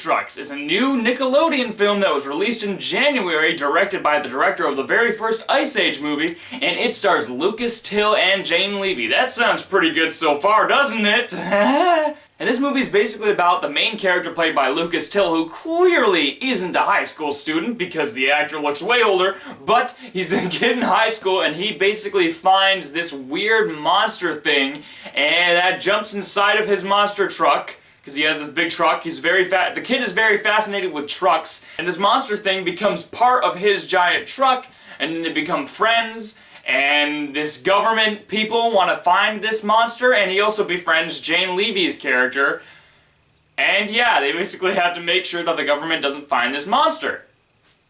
Trucks is a new Nickelodeon film that was released in January, directed by the director of the very first Ice Age movie, and it stars Lucas Till and Jane Levy. That sounds pretty good so far, doesn't it? And this movie is basically about the main character played by Lucas Till, who clearly isn't a high school student because the actor looks way older, but he's a kid in high school and he basically finds this weird monster thing and that jumps inside of his monster truck. Because he has this big truck, the kid is very fascinated with trucks, and this monster thing becomes part of his giant truck, and then they become friends, and this government people want to find this monster, and he also befriends Jane Levy's character, and yeah, they basically have to make sure that the government doesn't find this monster.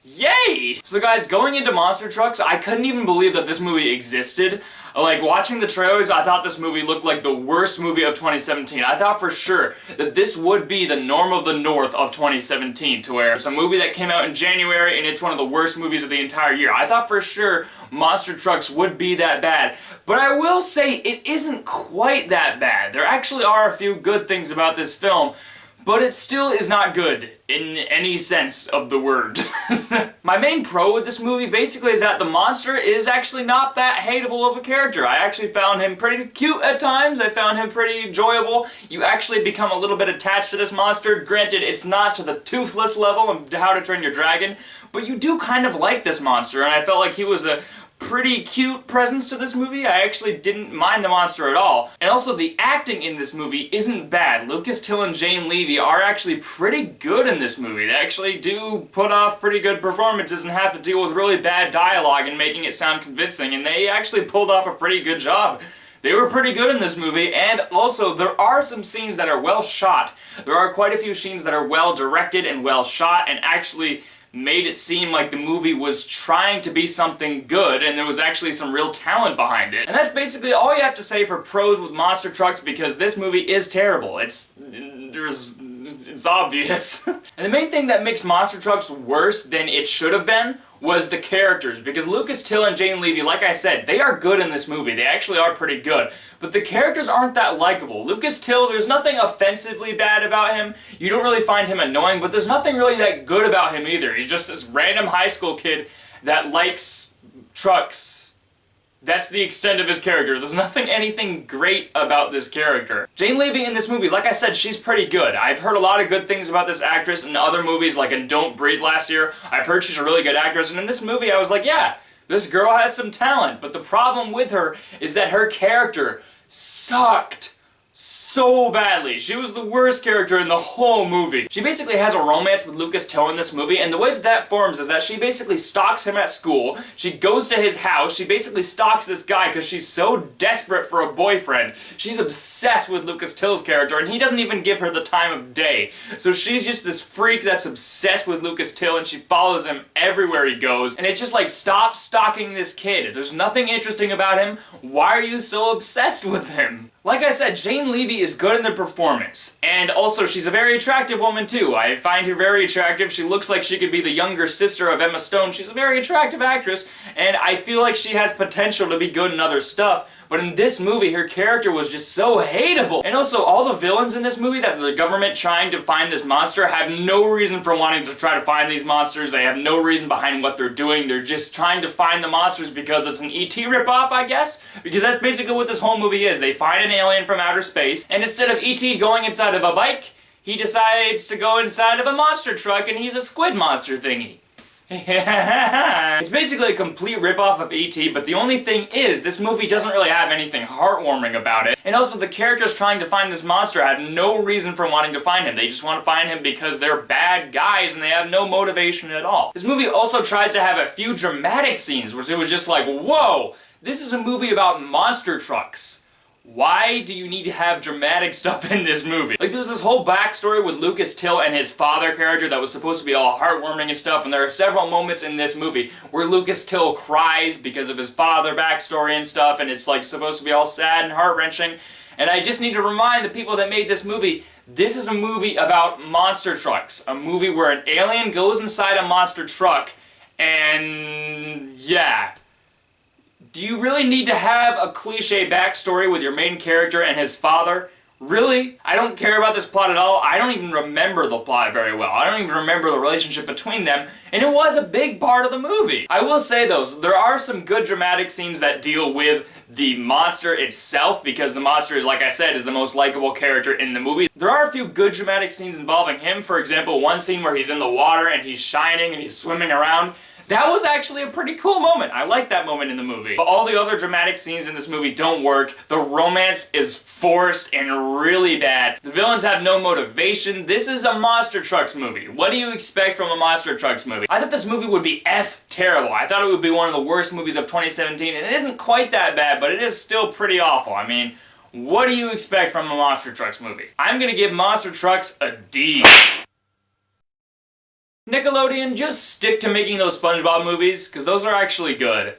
Yay! So guys, going into Monster Trucks, I couldn't even believe that this movie existed. Like, watching the trailers, I thought this movie looked like the worst movie of 2017. I thought for sure that this would be the norm of the north of 2017, to where it's a movie that came out in January and it's one of the worst movies of the entire year. I thought for sure Monster Trucks would be that bad. But I will say, it isn't quite that bad. There actually are a few good things about this film, but it still is not good in any sense of the word. My main pro with this movie basically is that the monster is actually not that hateable of a character. I actually found him pretty cute at times. I found him pretty enjoyable. You actually become a little bit attached to this monster. Granted, it's not to the Toothless level of How to Train Your Dragon, but you do kind of like this monster, and I felt like he was a pretty cute presence to this movie. I actually didn't mind the monster at all. And also, the acting in this movie isn't bad. Lucas Till and Jane Levy are actually pretty good in this movie. They actually do put off pretty good performances and have to deal with really bad dialogue and making it sound convincing, and they actually pulled off a pretty good job. They were pretty good in this movie, and also there are some scenes that are well shot. There are quite a few scenes that are well directed and well shot and actually made it seem like the movie was trying to be something good and there was actually some real talent behind it. And that's basically all you have to say for pros with Monster Trucks, because this movie is terrible. It's obvious. And the main thing that makes Monster Trucks worse than it should have been was the characters, because Lucas Till and Jane Levy, like I said, they are good in this movie. They actually are pretty good. But the characters aren't that likable. Lucas Till, there's nothing offensively bad about him. You don't really find him annoying, but there's nothing really that good about him either. He's just this random high school kid that likes trucks. That's the extent of his character. There's anything great about this character. Jane Levy in this movie, like I said, she's pretty good. I've heard a lot of good things about this actress in other movies, like in Don't Breathe last year. I've heard she's a really good actress, and in this movie I was like, yeah, this girl has some talent. But the problem with her is that her character sucked so badly. She was the worst character in the whole movie. She basically has a romance with Lucas Till in this movie, and the way that forms is that she basically stalks him at school, she goes to his house, she basically stalks this guy because she's so desperate for a boyfriend. She's obsessed with Lucas Till's character, and he doesn't even give her the time of day. So she's just this freak that's obsessed with Lucas Till, and she follows him everywhere he goes, and it's just like, stop stalking this kid. There's nothing interesting about him. Why are you so obsessed with him? Like I said, Jane Levy is good in the performance, and also she's a very attractive woman too. I find her very attractive. She looks like she could be the younger sister of Emma Stone. She's a very attractive actress, and I feel like she has potential to be good in other stuff, but in this movie, her character was just so hateable. And also, all the villains in this movie, that the government trying to find this monster, have no reason for wanting to try to find these monsters. They have no reason behind what they're doing. They're just trying to find the monsters because it's an E.T. ripoff, I guess? Because that's basically what this whole movie is. They find an alien from outer space, and instead of E.T. going inside of a bike, he decides to go inside of a monster truck, and he's a squid monster thingy. It's basically a complete ripoff of E.T., but the only thing is, this movie doesn't really have anything heartwarming about it. And also, the characters trying to find this monster have no reason for wanting to find him. They just want to find him because they're bad guys and they have no motivation at all. This movie also tries to have a few dramatic scenes where it was just like, whoa, this is a movie about monster trucks. Why do you need to have dramatic stuff in this movie? Like, there's this whole backstory with Lucas Till and his father character that was supposed to be all heartwarming and stuff, and there are several moments in this movie where Lucas Till cries because of his father backstory and stuff, and it's like supposed to be all sad and heart-wrenching. And I just need to remind the people that made this movie, this is a movie about monster trucks. A movie where an alien goes inside a monster truck, and yeah. Do you really need to have a cliche backstory with your main character and his father? Really? I don't care about this plot at all. I don't even remember the plot very well. I don't even remember the relationship between them, and it was a big part of the movie. I will say though, there are some good dramatic scenes that deal with the monster itself, because the monster is, like I said, is the most likable character in the movie. There are a few good dramatic scenes involving him. For example, one scene where he's in the water and he's shining and he's swimming around. That was actually a pretty cool moment. I like that moment in the movie. But all the other dramatic scenes in this movie don't work. The romance is forced and really bad. The villains have no motivation. This is a Monster Trucks movie. What do you expect from a Monster Trucks movie? I thought this movie would be terrible. I thought it would be one of the worst movies of 2017, and it isn't quite that bad, but it is still pretty awful. I mean, what do you expect from a Monster Trucks movie? I'm gonna give Monster Trucks a D. Nickelodeon, just stick to making those SpongeBob movies, because those are actually good.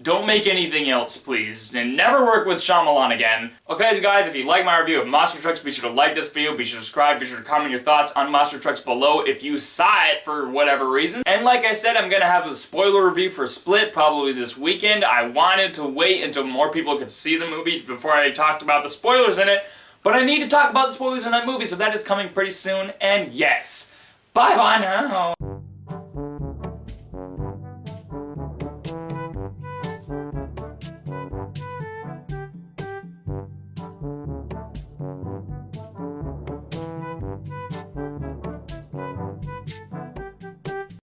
Don't make anything else, please, and never work with Shyamalan again. Okay, guys, if you like my review of Monster Trucks, be sure to like this video, be sure to subscribe, be sure to comment your thoughts on Monster Trucks below if you saw it for whatever reason. And like I said, I'm gonna have a spoiler review for Split probably this weekend. I wanted to wait until more people could see the movie before I talked about the spoilers in it, but I need to talk about the spoilers in that movie, so that is coming pretty soon, and yes. Bye-bye now.